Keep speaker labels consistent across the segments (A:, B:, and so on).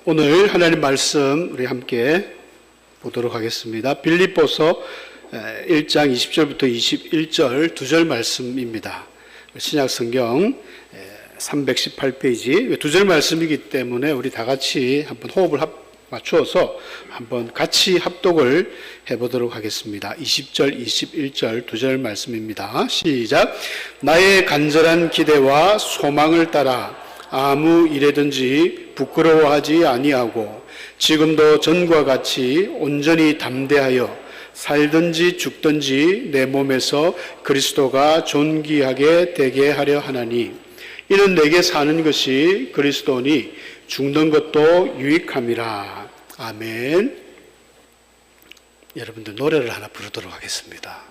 A: 오늘 하나님 말씀 우리 함께 보도록 하겠습니다. 빌립보서 1장 20절부터 21절 두 절 말씀입니다. 신약 성경 318페이지 두 절 말씀이기 때문에 우리 다 같이 한번 호흡을 맞추어서 한번 같이 합독을 해보도록 하겠습니다. 20절, 21절 두 절 말씀입니다. 시작. 나의 간절한 기대와 소망을 따라 아무 일에든지 부끄러워하지 아니하고 지금도 전과 같이 온전히 담대하여 살든지 죽든지 내 몸에서 그리스도가 존귀하게 되게 하려 하나니 이는 내게 사는 것이 그리스도니 죽는 것도 유익함이라. 아멘. 여러분들 노래를 하나 부르도록 하겠습니다.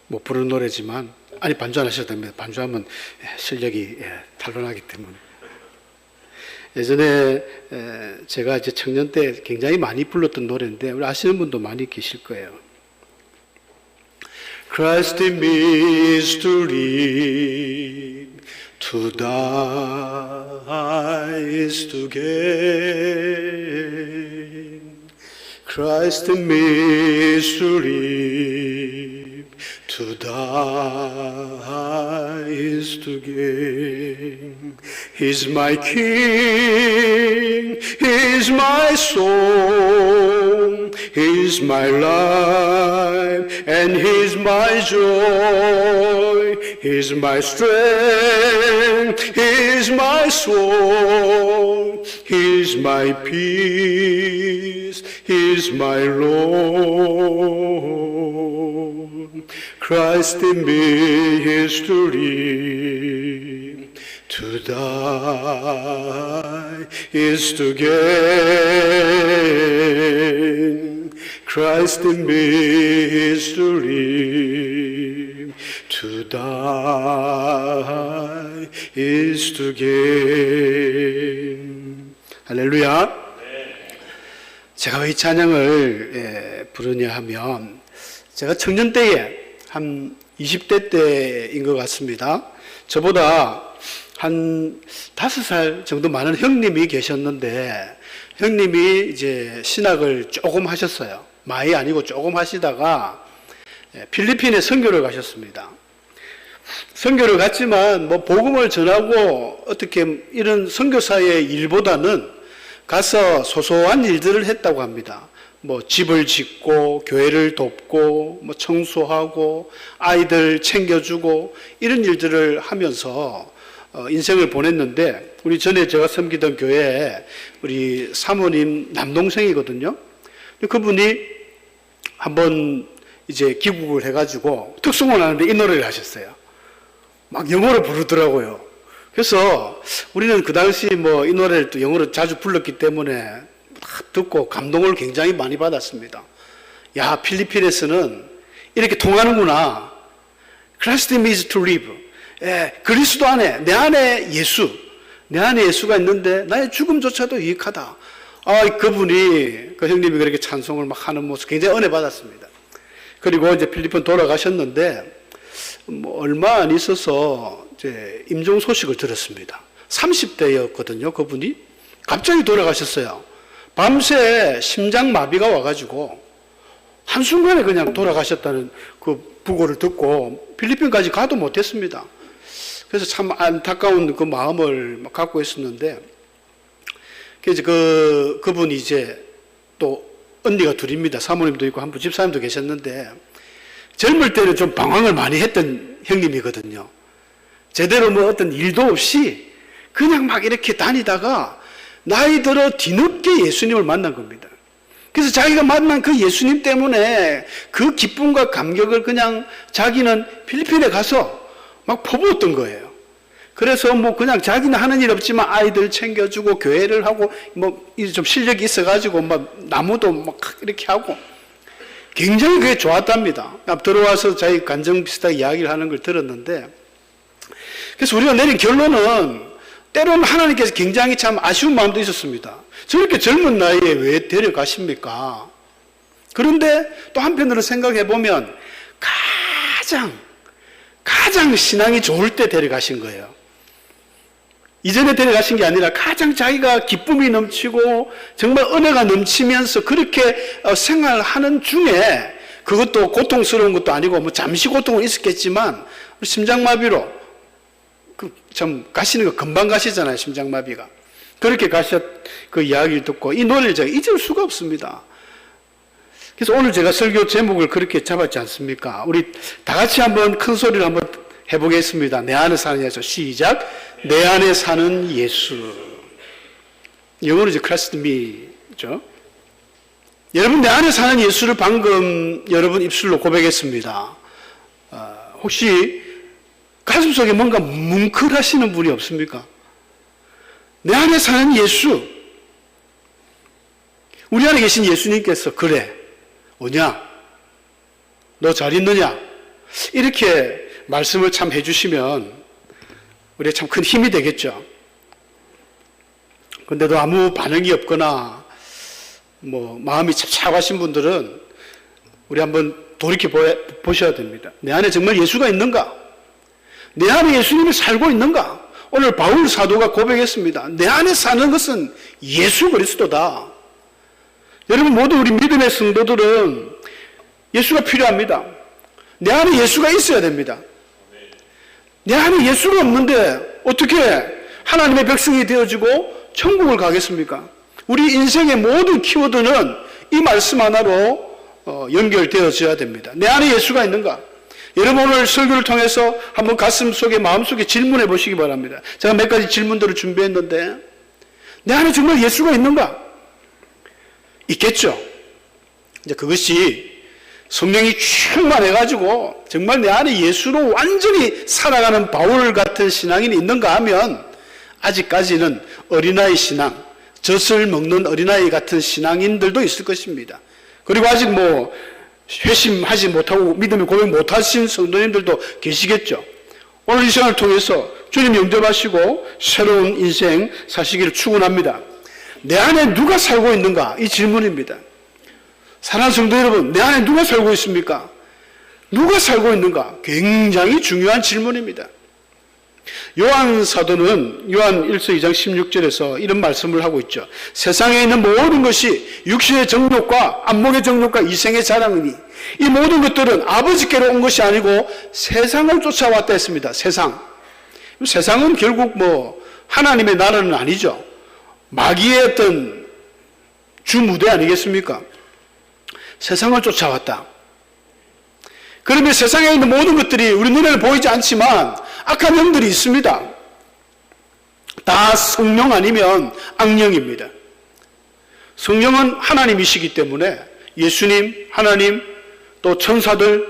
A: 못 부르는 노래지만 반주 안 하셔도 됩니다. 반주하면 실력이 탄로나기 때문에. 예전에 제가 이제 청년 때 굉장히 많이 불렀던 노래인데 우리 아시는 분도 많이 계실 거예요. Christ in me is to live, to die is to gain. Christ in me is to live, to die is to gain. He's my King, He's my song, He's my life, and He's my joy. He's my strength, He's my soul, He's my peace, He's my Lord. Christ in me is to live, to die is to gain. Christ in me is to live, to die is to gain. 할렐루야. 제가 왜 이 찬양을 부르냐 하면 제가 청년 때에 한 20대 때인 것 같습니다. 저보다 한 5살 정도 많은 형님이 계셨는데 형님이 이제 신학을 조금 하셨어요. 많이 아니고 조금 하시다가 필리핀에 선교를 가셨습니다. 선교를 갔지만 뭐 복음을 전하고 어떻게 이런 선교사의 일보다는 가서 소소한 일들을 했다고 합니다. 뭐 집을 짓고 교회를 돕고 뭐 청소하고 아이들 챙겨주고 이런 일들을 하면서 인생을 보냈는데 우리 전에 제가 섬기던 교회에 우리 사모님 남동생이거든요. 그분이 한번 이제 귀국을 해가지고 특송을 하는데 이 노래를 하셨어요. 막 영어로 부르더라고요. 그래서 우리는 그 당시 뭐 이 노래를 또 영어로 자주 불렀기 때문에 듣고 감동을 굉장히 많이 받았습니다. 야, 필리핀에서는 이렇게 통하는구나. Christ in me is to live. 그리스도 안에, 내 안에 예수가 있는데 나의 죽음조차도 유익하다. 그분이, 그 형님이 그렇게 찬송을 막 하는 모습 굉장히 은혜 받았습니다. 그리고 이제 필리핀 돌아가셨는데, 뭐 얼마 안 있어서 이제 임종 소식을 들었습니다. 30대였거든요, 그분이. 갑자기 돌아가셨어요. 밤새 심장마비가 와가지고 한순간에 그냥 돌아가셨다는 그 부고를 듣고 필리핀까지 가도 못했습니다. 그래서 참 안타까운 그 마음을 갖고 있었는데, 그래서 그분이 이제 또 언니가 둘입니다. 사모님도 있고 한 분 집사님도 계셨는데, 젊을 때는 좀 방황을 많이 했던 형님이거든요. 제대로 뭐 어떤 일도 없이 그냥 막 이렇게 다니다가 나이 들어 뒤늦게 예수님을 만난 겁니다. 그래서 자기가 만난 그 예수님 때문에 그 기쁨과 감격을 그냥 자기는 필리핀에 가서 막 퍼부었던 거예요. 그래서 뭐 그냥 자기는 하는 일 없지만 아이들 챙겨주고 교회를 하고 뭐 좀 실력이 있어가지고 막 나무도 막 이렇게 하고 굉장히 그게 좋았답니다. 들어와서 자기 간증 비슷하게 이야기를 하는 걸 들었는데, 그래서 우리가 내린 결론은 때로는 하나님께서 굉장히 참 아쉬운 마음도 있었습니다. 저렇게 젊은 나이에 왜 데려가십니까? 그런데 또 한편으로 생각해 보면 가장 신앙이 좋을 때 데려가신 거예요. 이전에 데려가신 게 아니라 가장 자기가 기쁨이 넘치고 정말 은혜가 넘치면서 그렇게 생활하는 중에, 그것도 고통스러운 것도 아니고 뭐 잠시 고통은 있었겠지만 심장마비로 참 가시는 거 금방 가시잖아요. 심장마비가. 그렇게 그 이야기를 듣고 이 노래를 제가 잊을 수가 없습니다. 그래서 오늘 제가 설교 제목을 그렇게 잡았지 않습니까? 우리 다 같이 한번 큰 소리로 한번 해보겠습니다. 내 안에 사는 예수. 시작. 내 안에 사는 예수. 영어로 이제 Christ me죠. 여러분, 내 안에 사는 예수를 방금 여러분 입술로 고백했습니다. 혹시 가슴속에 뭔가 뭉클하시는 분이 없습니까? 내 안에 사는 예수. 우리 안에 계신 예수님께서 그래. 오냐? 너 잘 있느냐? 이렇게 말씀을 참 해주시면 우리가 참 큰 힘이 되겠죠. 근데도 아무 반응이 없거나 뭐 마음이 찹찹하신 분들은 우리 한번 돌이켜 보셔야 됩니다. 내 안에 정말 예수가 있는가? 내 안에 예수님이 살고 있는가? 오늘 바울 사도가 고백했습니다. 내 안에 사는 것은 예수 그리스도다. 여러분, 모두 우리 믿음의 성도들은 예수가 필요합니다. 내 안에 예수가 있어야 됩니다. 내 안에 예수가 없는데 어떻게 하나님의 백성이 되어지고 천국을 가겠습니까? 우리 인생의 모든 키워드는 이 말씀 하나로 연결되어져야 됩니다. 내 안에 예수가 있는가? 여러분, 오늘 설교를 통해서 한번 가슴속에 마음속에 질문해 보시기 바랍니다. 제가 몇 가지 질문들을 준비했는데 내 안에 정말 예수가 있는가? 있겠죠. 이제 그것이 성령이 충만해가지고 정말 내 안에 예수로 완전히 살아가는 바울 같은 신앙인이 있는가 하면 아직까지는 어린아이 신앙, 젖을 먹는 어린아이 같은 신앙인들도 있을 것입니다. 그리고 아직 뭐 회심하지 못하고 믿음을 고백 못하신 성도님들도 계시겠죠. 오늘 이 시간을 통해서 주님 영접하시고 새로운 인생 사시기를 축원합니다. 내 안에 누가 살고 있는가? 이 질문입니다. 사랑하는 성도 여러분, 내 안에 누가 살고 있습니까? 누가 살고 있는가? 굉장히 중요한 질문입니다. 요한 사도는 요한 1서 2장 16절에서 이런 말씀을 하고 있죠. 세상에 있는 모든 것이 육신의 정욕과 안목의 정욕과 이생의 자랑이니 이 모든 것들은 아버지께로 온 것이 아니고 세상을 쫓아왔다 했습니다. 세상은 결국 뭐 하나님의 나라는 아니죠. 마귀의 어떤 주무대 아니겠습니까? 세상을 쫓아왔다. 그러면 세상에 있는 모든 것들이 우리 눈에는 보이지 않지만 악한 영들이 있습니다. 다 성령 아니면 악령입니다. 성령은 하나님이시기 때문에 예수님, 하나님, 또 천사들,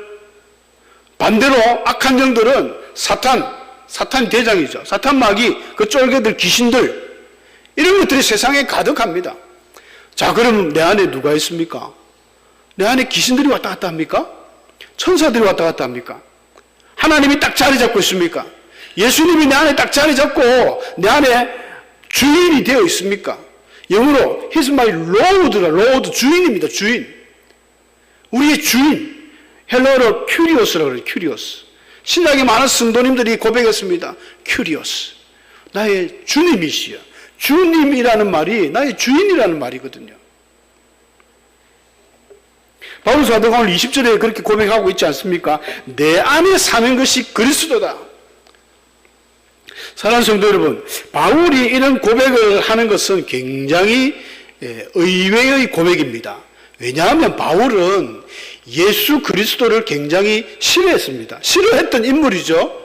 A: 반대로 악한 영들은 사탄 대장이죠. 사탄 마귀, 그 쫄개들, 귀신들, 이런 것들이 세상에 가득합니다. 자, 그럼 내 안에 누가 있습니까? 내 안에 귀신들이 왔다 갔다 합니까? 천사들이 왔다 갔다 합니까? 하나님이 딱 자리 잡고 있습니까? 예수님이 내 안에 딱 자리 잡고 내 안에 주인이 되어 있습니까? 영어로 He's my Lord라, Lord 주인입니다. 주인. 우리의 주인. 헬러어로 큐리오스라고 그래요. 큐리오스. 신약에 많은 성도님들이 고백했습니다. 큐리오스. 나의 주님이시여. 주님이라는 말이 나의 주인이라는 말이거든요. 바울 사도가 오늘 20절에 그렇게 고백하고 있지 않습니까? 내 안에 사는 것이 그리스도다. 사랑하는 성도 여러분, 바울이 이런 고백을 하는 것은 굉장히 의외의 고백입니다. 왜냐하면 바울은 예수 그리스도를 굉장히 싫어했습니다. 싫어했던 인물이죠.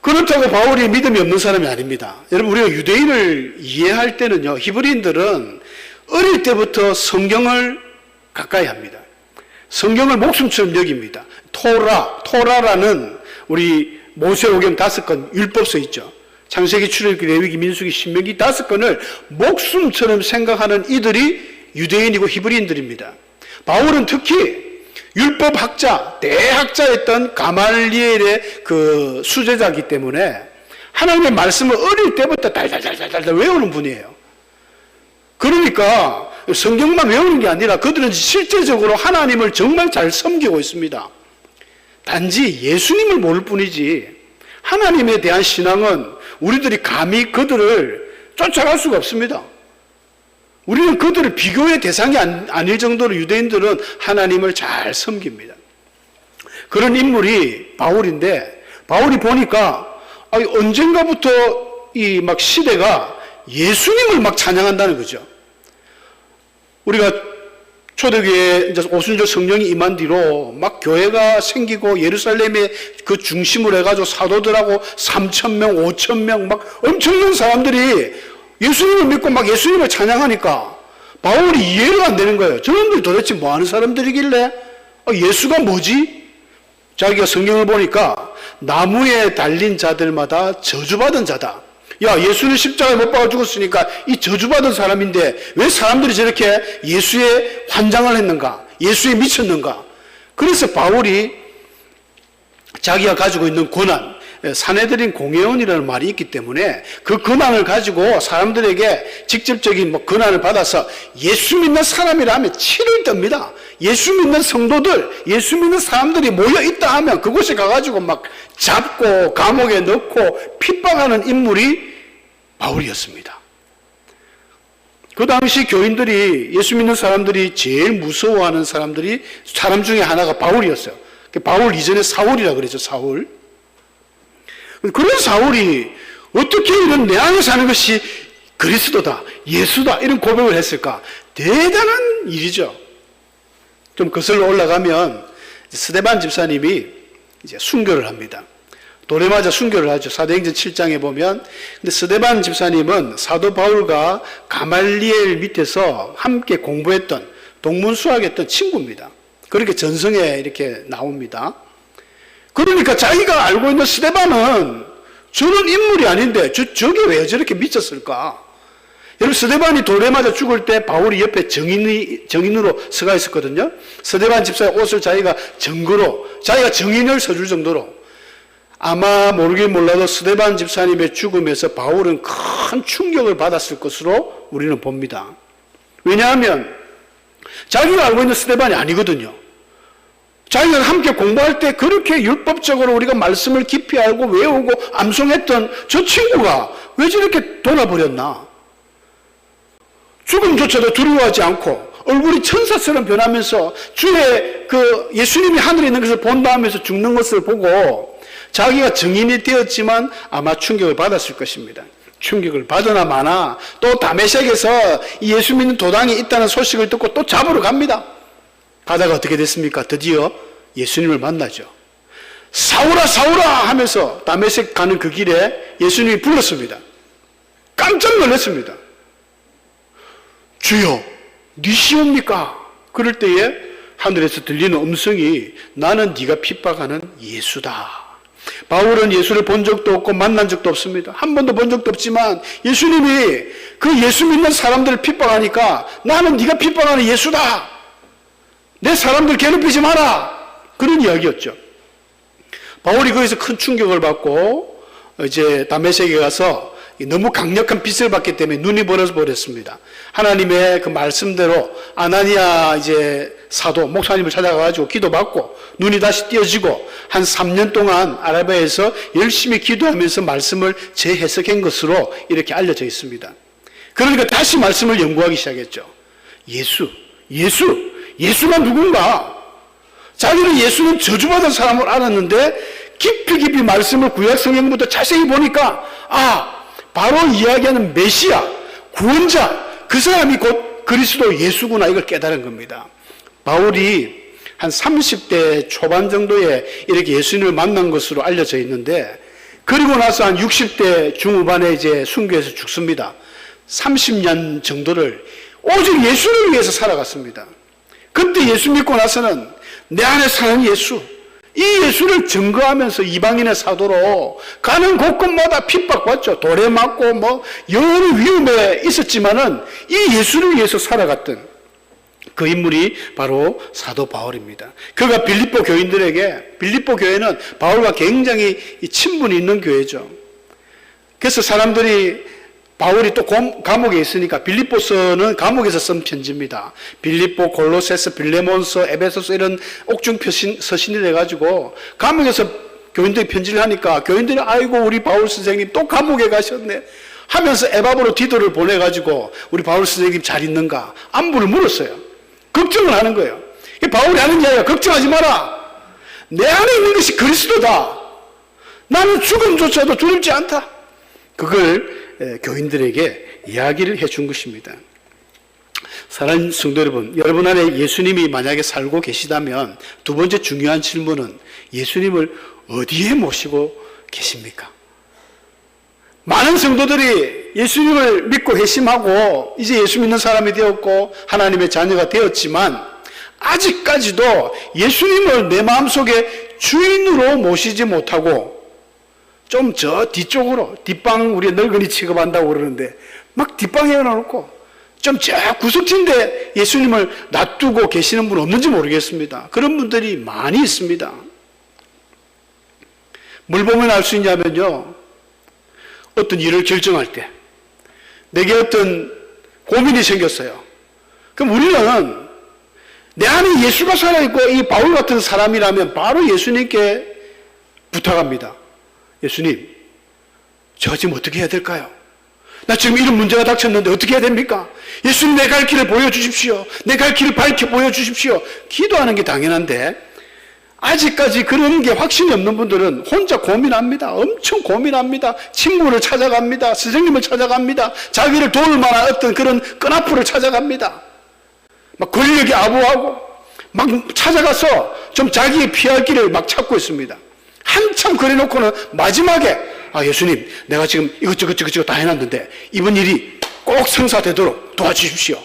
A: 그렇다고 바울이 믿음이 없는 사람이 아닙니다. 여러분, 우리가 유대인을 이해할 때는요, 히브리인들은 어릴 때부터 성경을 가까이 합니다. 성경을 목숨처럼 여깁니다. 토라라는 우리 모세오경 5권 율법서 있죠. 창세기, 출애굽기, 레위기, 민수기, 신명기 5권을 목숨처럼 생각하는 이들이 유대인이고 히브리인들입니다. 바울은 특히 율법학자, 대학자였던 가말리엘의 그 수제자이기 때문에 하나님의 말씀을 어릴 때부터 달달달달 외우는 분이에요. 그러니까 성경만 외우는 게 아니라 그들은 실제적으로 하나님을 정말 잘 섬기고 있습니다. 단지 예수님을 모를 뿐이지 하나님에 대한 신앙은 우리들이 감히 그들을 쫓아갈 수가 없습니다. 우리는 그들을 비교의 대상이 아닐 정도로 유대인들은 하나님을 잘 섬깁니다. 그런 인물이 바울인데, 바울이 보니까 언젠가부터 이 막 시대가 예수님을 막 찬양한다는 거죠. 우리가 초대교회 이제 오순절 성령이 임한 뒤로 막 교회가 생기고 예루살렘에 그 중심으로 해가지고 사도들하고 3,000명, 5,000명 막 엄청난 사람들이 예수님을 믿고 막 예수님을 찬양하니까 바울이 이해가 안 되는 거예요. 저놈들이 도대체 뭐 하는 사람들이길래 예수가 뭐지? 자기가 성경을 보니까 나무에 달린 자들마다 저주받은 자다. 야, 예수는 십자가에 못 박아 죽었으니까 이 저주받은 사람인데 왜 사람들이 저렇게 예수에 환장을 했는가? 예수에 미쳤는가? 그래서 바울이 자기가 가지고 있는 고난, 사내들인 공회원이라는 말이 있기 때문에 그 고난을 가지고 사람들에게 직접적인 고난을 받아서 예수 믿는 사람이라면 치를 떱니다. 예수 믿는 성도들, 예수 믿는 사람들이 모여 있다 하면 그곳에 가가지고 막 잡고 감옥에 넣고 핍박하는 인물이 바울이었습니다. 그 당시 교인들이, 예수 믿는 사람들이 제일 무서워하는 사람 중에 하나가 바울이었어요. 바울 이전에 사울이라 그랬죠, 사울. 그런 사울이 어떻게 이런 내 안에 사는 것이 그리스도다, 예수다, 이런 고백을 했을까? 대단한 일이죠. 좀 거슬러 올라가면 스데반 집사님이 이제 순교를 합니다. 돌에 맞아 순교를 하죠. 사도행전 7장에 보면. 근데 스데반 집사님은 사도 바울과 가말리엘 밑에서 함께 공부했던, 동문수학했던 친구입니다. 그렇게 전성에 이렇게 나옵니다. 그러니까 자기가 알고 있는 스데반은 저런 인물이 아닌데 저게 왜 저렇게 미쳤을까? 여러분, 스데반이 돌에 맞아 죽을 때 바울이 옆에 정인으로 서가 있었거든요. 스데반 집사의 옷을 자기가 증거로, 자기가 정인을 서줄 정도로. 아마 모르긴 몰라도 스데반 집사님의 죽음에서 바울은 큰 충격을 받았을 것으로 우리는 봅니다. 왜냐하면 자기가 알고 있는 스데반이 아니거든요. 자기가 함께 공부할 때 그렇게 율법적으로 우리가 말씀을 깊이 알고 외우고 암송했던 저 친구가 왜 저렇게 돌아버렸나? 죽음조차도 두려워하지 않고 얼굴이 천사처럼 변하면서 주의 그 예수님이 하늘에 있는 것을 본다 하면서 죽는 것을 보고 자기가 증인이 되었지만 아마 충격을 받았을 것입니다. 충격을 받으나 마나 또 다메섹에서 예수 믿는 도당이 있다는 소식을 듣고 또 잡으러 갑니다. 가다가 어떻게 됐습니까? 드디어 예수님을 만나죠. 사울아 사울아 하면서 다메섹 가는 그 길에 예수님이 불렀습니다. 깜짝 놀랐습니다. 주여 니시옵니까? 그럴 때에 하늘에서 들리는 음성이 나는 네가 핍박하는 예수다. 바울은 예수를 본 적도 없고 만난 적도 없습니다. 한 번도 본 적도 없지만 예수님이 그 예수 믿는 사람들을 핍박하니까 나는 네가 핍박하는 예수다. 내 사람들 괴롭히지 마라. 그런 이야기였죠. 바울이 거기서 큰 충격을 받고 이제 다메섹에 가서 너무 강력한 빛을 받기 때문에 눈이 벌어져 버렸습니다. 하나님의 그 말씀대로 아나니아 이제 사도 목사님을 찾아가가지고 기도받고 눈이 다시 띄어지고 한 3년 동안 아라비아에서 열심히 기도하면서 말씀을 재해석한 것으로 이렇게 알려져 있습니다. 그러니까 다시 말씀을 연구하기 시작했죠. 예수가 누군가? 자기는 예수는 저주받은 사람을 알았는데 깊이 말씀을 구약 성경부터 자세히 보니까 바로 이야기하는 메시아, 구원자, 그 사람이 곧 그리스도 예수구나, 이걸 깨달은 겁니다. 바울이 한 30대 초반 정도에 이렇게 예수님을 만난 것으로 알려져 있는데, 그리고 나서 한 60대 중후반에 이제 순교해서 죽습니다. 30년 정도를 오직 예수를 위해서 살아갔습니다. 그때 예수 믿고 나서는 내 안에 사는 예수, 이 예수를 증거하면서 이방인의 사도로 가는 곳곳마다 핍박받죠. 돌에 맞고 여러 위험에 있었지만은 이 예수를 위해서 살아갔던 그 인물이 바로 사도 바울입니다. 그가 빌립보 교인들에게, 빌립보 교회는 바울과 굉장히 친분이 있는 교회죠. 그래서 사람들이 바울이 또 감옥에 있으니까 빌립보서는 감옥에서 쓴 편지입니다. 빌립보, 골로새서, 빌레몬서, 에베소서 이런 옥중 서신을 해가지고 감옥에서 교인들이 편지를 하니까 교인들이 아이고 우리 바울 선생님 또 감옥에 가셨네 하면서 에바브로 디도를 보내가지고 우리 바울 선생님 잘 있는가 안부를 물었어요. 걱정을 하는 거예요. 바울이 하는 이야기가 걱정하지 마라. 내 안에 있는 것이 그리스도다. 나는 죽음조차도 두렵지 않다. 그걸 교인들에게 이야기를 해준 것입니다. 사랑하는 성도 여러분, 여러분 안에 예수님이 만약에 살고 계시다면 두 번째 중요한 질문은 예수님을 어디에 모시고 계십니까? 많은 성도들이 예수님을 믿고 회심하고 이제 예수 믿는 사람이 되었고 하나님의 자녀가 되었지만 아직까지도 예수님을 내 마음속에 주인으로 모시지 못하고 좀 저 뒤쪽으로 뒷방 우리 늙은이 취급한다고 그러는데 막 뒷방에 넣어놓고 좀 저 구석진데 예수님을 놔두고 계시는 분 없는지 모르겠습니다. 그런 분들이 많이 있습니다. 뭘 보면 알 수 있냐면요, 어떤 일을 결정할 때 내게 어떤 고민이 생겼어요. 그럼 우리는 내 안에 예수가 살아있고 이 바울 같은 사람이라면 바로 예수님께 부탁합니다. 예수님, 저 지금 어떻게 해야 될까요? 나 지금 이런 문제가 닥쳤는데 어떻게 해야 됩니까? 예수님, 내 갈 길을 보여주십시오. 내 갈 길을 밝혀 보여주십시오. 기도하는 게 당연한데 아직까지 그런 게 확신이 없는 분들은 혼자 고민합니다. 엄청 고민합니다. 친구를 찾아갑니다. 선생님을 찾아갑니다. 자기를 도울 만한 어떤 그런 끈앞을 찾아갑니다. 막 권력에 아부하고 막 찾아가서 좀 자기의 피할 길을 막 찾고 있습니다. 한참 그래놓고는 마지막에 예수님, 내가 지금 이것저것 다 해놨는데 이번 일이 꼭 성사되도록 도와주십시오.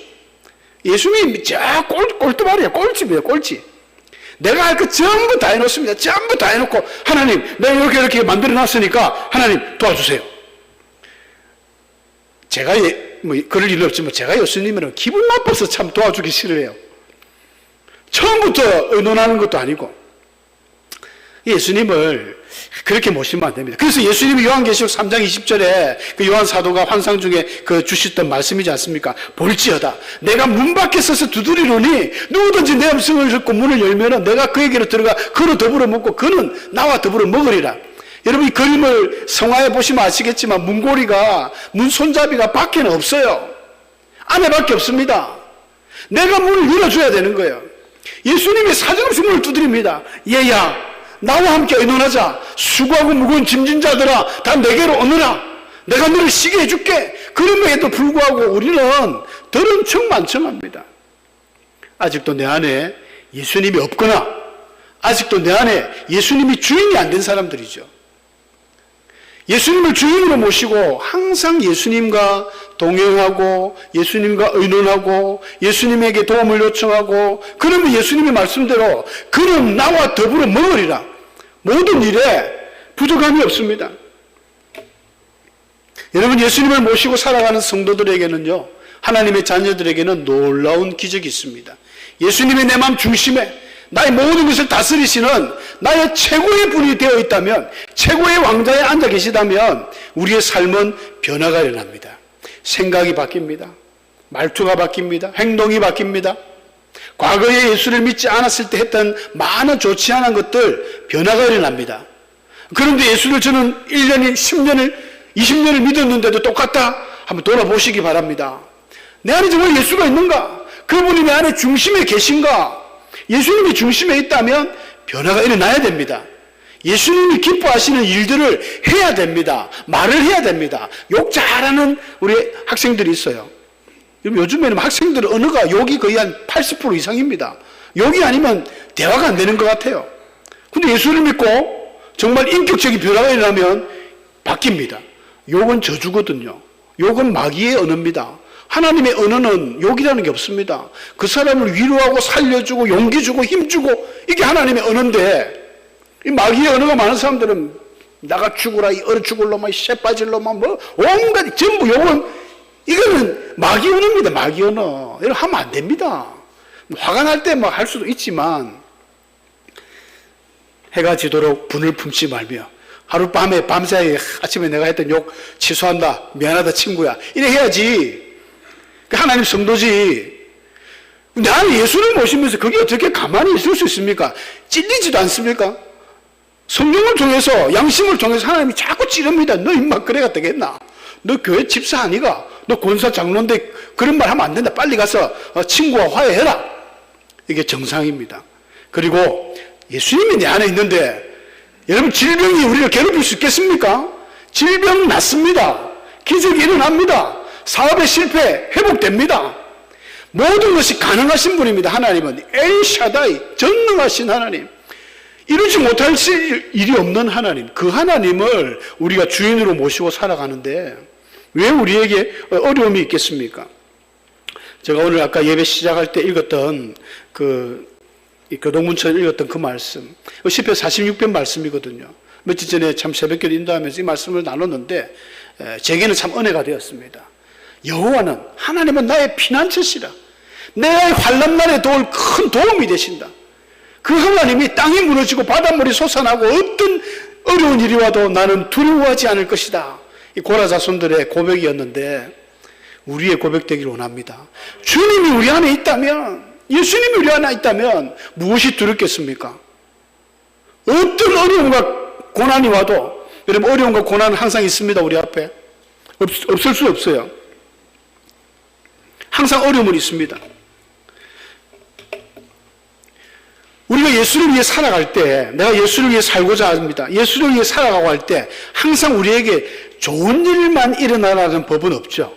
A: 예수님이 저 꼴뚜말이에요. 꼴집이에요. 꼴집. 내가 할 거 전부 다 해놓습니다. 전부 다 해놓고 하나님, 내가 이렇게 만들어놨으니까 하나님 도와주세요. 제가 그럴 일은 없지만 제가 예수님은 기분 나빠서 참 도와주기 싫어해요. 처음부터 의논하는 것도 아니고 예수님을 그렇게 모시면 안 됩니다. 그래서 예수님이 요한계시록 3장 20절에 그 요한 사도가 환상 중에 그 주셨던 말씀이지 않습니까? 볼지어다 내가 문 밖에 서서 두드리노니 누구든지 내 음성을 듣고 문을 열면은 내가 그에게로 들어가 그로 더불어 먹고 그는 나와 더불어 먹으리라. 여러분 이 그림을 성화에 보시면 아시겠지만 문고리가 문 손잡이가 밖에는 없어요. 안에밖에 없습니다. 내가 문을 열어줘야 되는 거예요. 예수님이 사정없이 문을 두드립니다. 얘야, 나와 함께 의논하자. 수고하고 무거운 짐진 자들아, 다 내게로 오너라. 내가 너를 쉬게 해줄게. 그럼에도 불구하고 우리는 들은 척만청합니다. 아직도 내 안에 예수님이 없거나 아직도 내 안에 예수님이 주인이 안 된 사람들이죠. 예수님을 주인으로 모시고 항상 예수님과 동행하고 예수님과 의논하고 예수님에게 도움을 요청하고 그러면 예수님의 말씀대로 그는 나와 더불어 먹으리라. 모든 일에 부족함이 없습니다. 여러분 예수님을 모시고 살아가는 성도들에게는요, 하나님의 자녀들에게는 놀라운 기적이 있습니다. 예수님이 내 마음 중심에 나의 모든 것을 다스리시는 나의 최고의 분이 되어 있다면, 최고의 왕자에 앉아 계시다면 우리의 삶은 변화가 일어납니다. 생각이 바뀝니다. 말투가 바뀝니다. 행동이 바뀝니다. 과거에 예수를 믿지 않았을 때 했던 많은 좋지 않은 것들 변화가 일어납니다. 그런데 예수를 저는 1년이 10년을 20년을 믿었는데도 똑같다? 한번 돌아보시기 바랍니다. 내 안에 정말 예수가 있는가? 그분이 내 안에 중심에 계신가? 예수님이 중심에 있다면 변화가 일어나야 됩니다. 예수님이 기뻐하시는 일들을 해야 됩니다. 말을 해야 됩니다. 욕 잘하는 우리 학생들이 있어요. 요즘에는 학생들 언어가 욕이 거의 한 80% 이상입니다. 욕이 아니면 대화가 안 되는 것 같아요. 근데 예수를 믿고 정말 인격적인 변화가 일어나면 바뀝니다. 욕은 저주거든요. 욕은 마귀의 언어입니다. 하나님의 언어는 욕이라는 게 없습니다. 그 사람을 위로하고 살려주고 용기 주고 힘주고 이게 하나님의 언어인데, 이 마귀의 언어가 많은 사람들은 나가 죽으라, 이 얼어 죽을 놈아, 이 새 빠질 놈아, 뭐 온갖 전부 욕은 이거는 마귀 언어입니다. 마귀 언어. 이런 하면 안 됩니다. 화가 날 때 뭐 할 수도 있지만 해가 지도록 분을 품지 말며 하룻밤에 밤사이에 아침에 내가 했던 욕 취소한다. 미안하다 친구야. 이래 해야지. 하나님 성도지. 나는 예수를 모시면서 그게 어떻게 가만히 있을 수 있습니까? 찔리지도 않습니까? 성령을 통해서, 양심을 통해서 하나님이 자꾸 찌릅니다. 너 임마 그래가 되겠나? 너 교회 집사 아니가? 너 권사 장로인데 그런 말 하면 안 된다. 빨리 가서 친구와 화해해라. 이게 정상입니다. 그리고 예수님이 내 안에 있는데 여러분, 질병이 우리를 괴롭힐 수 있겠습니까? 질병 낫습니다. 기적이 일어납니다. 사업의 실패 회복됩니다. 모든 것이 가능하신 분입니다. 하나님은 엘샤다이, 전능하신 하나님, 이루지 못할 일이 없는 하나님, 그 하나님을 우리가 주인으로 모시고 살아가는데 왜 우리에게 어려움이 있겠습니까? 제가 오늘 아까 예배 시작할 때 읽었던 교동문처럼 읽었던 그 말씀, 시편 46편 말씀이거든요. 며칠 전에 참 새벽기도 인도하면서 이 말씀을 나눴는데 제게는 참 은혜가 되었습니다. 여호와는, 하나님은 나의 피난처시라. 내 환난 날에 도울 큰 도움이 되신다. 그 하나님이 땅이 무너지고 바닷물이 솟아나고 어떤 어려운 일이 와도 나는 두려워하지 않을 것이다. 이 고라 자손들의 고백이었는데 우리의 고백되기를 원합니다. 주님이 우리 안에 있다면, 예수님이 우리 안에 있다면 무엇이 두렵겠습니까? 어떤 어려움과 고난이 와도, 여러분, 어려움과 고난은 항상 있습니다. 우리 앞에 없을 수 없어요. 항상 어려움은 있습니다. 우리가 예수를 위해 살아갈 때, 내가 예수를 위해 살고자 합니다. 예수를 위해 살아가고 할 때 항상 우리에게 좋은 일만 일어나라는 법은 없죠.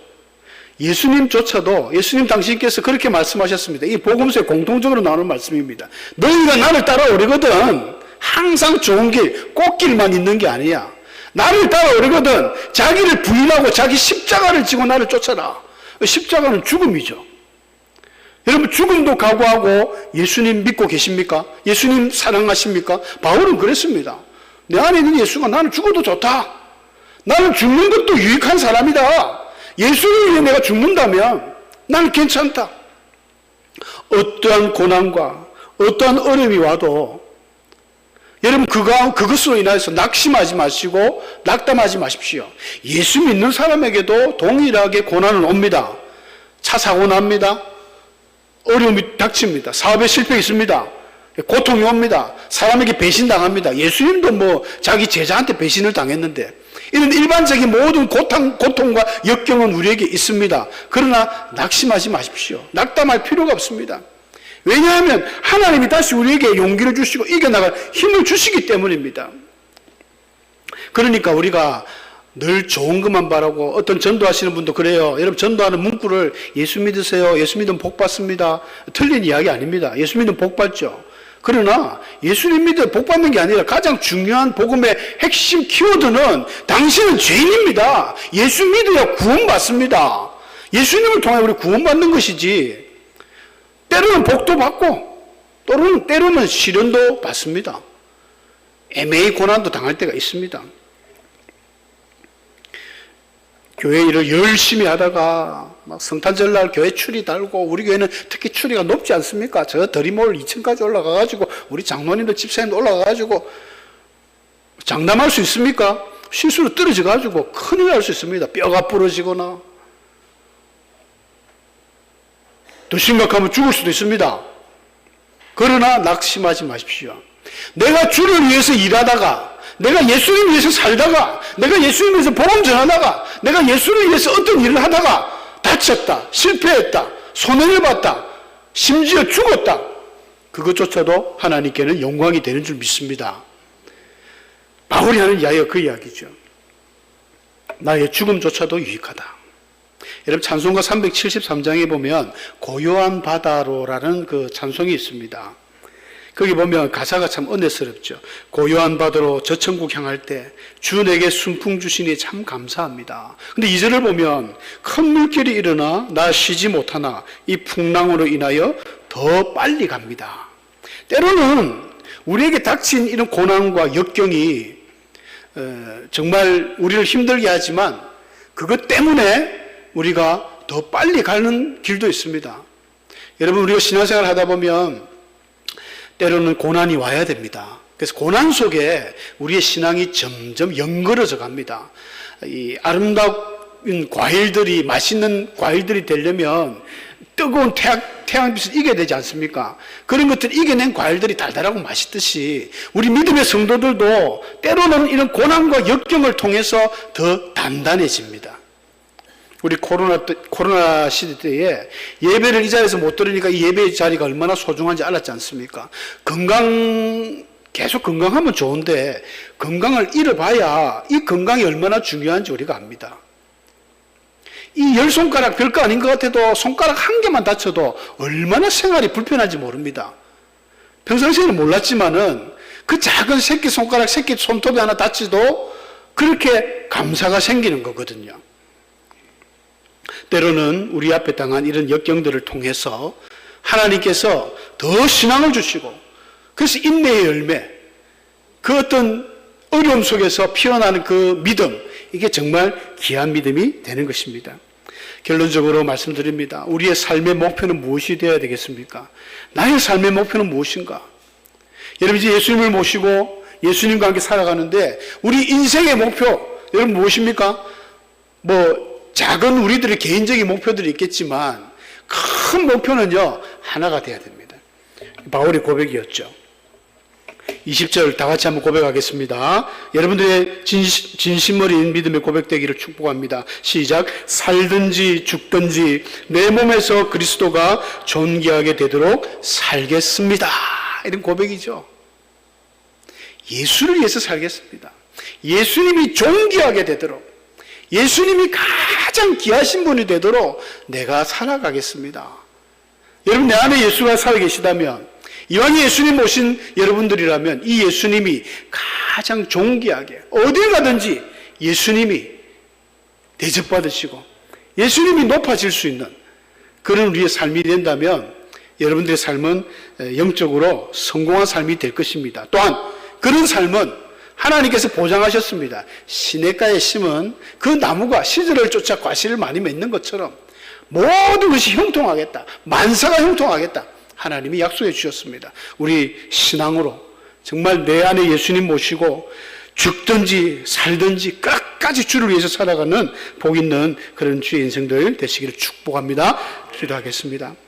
A: 예수님조차도, 예수님 당신께서 그렇게 말씀하셨습니다. 이 복음서에 공통적으로 나오는 말씀입니다. 너희가 나를 따라오려거든 항상 좋은 길, 꽃길만 있는 게 아니야. 나를 따라오려거든 자기를 부인하고 자기 십자가를 지고 나를 쫓아라. 십자가는 죽음이죠. 여러분, 죽음도 각오하고 예수님 믿고 계십니까? 예수님 사랑하십니까? 바울은 그랬습니다. 내 안에 있는 예수가 나는 죽어도 좋다. 나는 죽는 것도 유익한 사람이다. 예수를 위해 내가 죽는다면 나는 괜찮다. 어떠한 고난과 어떠한 어려움이 와도 여러분, 그것으로 인해서 낙심하지 마시고 낙담하지 마십시오. 예수 믿는 사람에게도 동일하게 고난은 옵니다. 차 사고 납니다. 어려움이 닥칩니다. 사업에 실패 있습니다. 고통이 옵니다. 사람에게 배신당합니다. 예수님도 자기 제자한테 배신을 당했는데, 이런 일반적인 모든 고통과 역경은 우리에게 있습니다. 그러나 낙심하지 마십시오. 낙담할 필요가 없습니다. 왜냐하면 하나님이 다시 우리에게 용기를 주시고 이겨나갈 힘을 주시기 때문입니다. 그러니까 우리가 늘 좋은 것만 바라고, 어떤 전도하시는 분도 그래요. 여러분, 전도하는 문구를 예수 믿으세요. 예수 믿으면 복 받습니다. 틀린 이야기 아닙니다. 예수 믿으면 복 받죠. 그러나 예수님 믿어 복 받는 게 아니라 가장 중요한 복음의 핵심 키워드는 당신은 죄인입니다. 예수 믿어야 구원받습니다. 예수님을 통해 우리 구원받는 것이지, 때로는 복도 받고 때로는 시련도 받습니다. 애매히 고난도 당할 때가 있습니다. 교회 일을 열심히 하다가 막 성탄절날 교회 추리 달고, 우리 교회는 특히 추리가 높지 않습니까? 저 더리몰 2층까지 올라가가지고 우리 장로님도 집사님도 올라가가지고 장담할 수 있습니까? 실수로 떨어져가지고 큰일 날 수 있습니다. 뼈가 부러지거나, 더 심각하면 죽을 수도 있습니다. 그러나 낙심하지 마십시오. 내가 주를 위해서 일하다가, 내가 예수님 위해서 살다가, 내가 예수님 위해서 복음 전하다가, 내가 예수를 위해서 어떤 일을 하다가 다쳤다, 실패했다, 손해를 봤다, 심지어 죽었다. 그것조차도 하나님께는 영광이 되는 줄 믿습니다. 바울이 하는 이야기가 그 이야기죠. 나의 죽음조차도 유익하다. 여러분, 찬송가 373장에 보면 고요한 바다로라는 그 찬송이 있습니다. 거기 보면 가사가 참 은혜스럽죠. 고요한 바다로 저 천국 향할 때 주 내게 순풍 주시니 참 감사합니다. 근데 2절을 보면 큰 물결이 일어나 나 쉬지 못하나 이 풍랑으로 인하여 더 빨리 갑니다. 때로는 우리에게 닥친 이런 고난과 역경이 정말 우리를 힘들게 하지만 그것 때문에 우리가 더 빨리 가는 길도 있습니다. 여러분, 우리가 신앙생활을 하다 보면 때로는 고난이 와야 됩니다. 그래서 고난 속에 우리의 신앙이 점점 연걸어져 갑니다. 이 아름다운 과일들이, 맛있는 과일들이 되려면 뜨거운 태양빛을 이겨야 되지 않습니까? 그런 것들 이겨낸 과일들이 달달하고 맛있듯이 우리 믿음의 성도들도 때로는 이런 고난과 역경을 통해서 더 단단해집니다. 우리 코로나 시대 때에 예배를 이 자리에서 못 드리니까 이 예배 자리가 얼마나 소중한지 알았지 않습니까? 계속 건강하면 좋은데 건강을 잃어봐야 이 건강이 얼마나 중요한지 우리가 압니다. 이 10손가락 별거 아닌 것 같아도 손가락 한 개만 다쳐도 얼마나 생활이 불편한지 모릅니다. 평상시에는 몰랐지만은 그 작은 새끼 손톱이 하나 다치도 그렇게 감사가 생기는 거거든요. 때로는 우리 앞에 당한 이런 역경들을 통해서 하나님께서 더 신앙을 주시고, 그래서 인내의 열매, 그 어떤 어려움 속에서 피어나는 그 믿음, 이게 정말 귀한 믿음이 되는 것입니다. 결론적으로 말씀드립니다. 우리의 삶의 목표는 무엇이 되어야 되겠습니까? 나의 삶의 목표는 무엇인가? 여러분 이제 예수님을 모시고 예수님과 함께 살아가는데 우리 인생의 목표, 여러분 무엇입니까? 작은 우리들의 개인적인 목표들이 있겠지만 큰 목표는요, 하나가 돼야 됩니다. 바울의 고백이었죠. 20절 다 같이 한번 고백하겠습니다. 여러분들의 진심 어린 믿음의 고백되기를 축복합니다. 시작. 살든지 죽든지 내 몸에서 그리스도가 존귀하게 되도록 살겠습니다. 이런 고백이죠. 예수를 위해서 살겠습니다. 예수님이 존귀하게 되도록, 예수님이 가장 귀하신 분이 되도록 내가 살아가겠습니다. 여러분 내 안에 예수가 살아계시다면, 이왕 예수님 모신 여러분들이라면 이 예수님이 가장 존귀하게 어딜 가든지 예수님이 대접받으시고 예수님이 높아질 수 있는 그런 우리의 삶이 된다면 여러분들의 삶은 영적으로 성공한 삶이 될 것입니다. 또한 그런 삶은 하나님께서 보장하셨습니다. 시냇가에 심은 그 나무가 시절을 쫓아 과실을 많이 맺는 것처럼 모든 것이 형통하겠다, 만사가 형통하겠다, 하나님이 약속해 주셨습니다. 우리 신앙으로 정말 내 안에 예수님 모시고 죽든지 살든지 끝까지 주를 위해서 살아가는 복 있는 그런 주의 인생들 되시기를 축복합니다. 기도하겠습니다.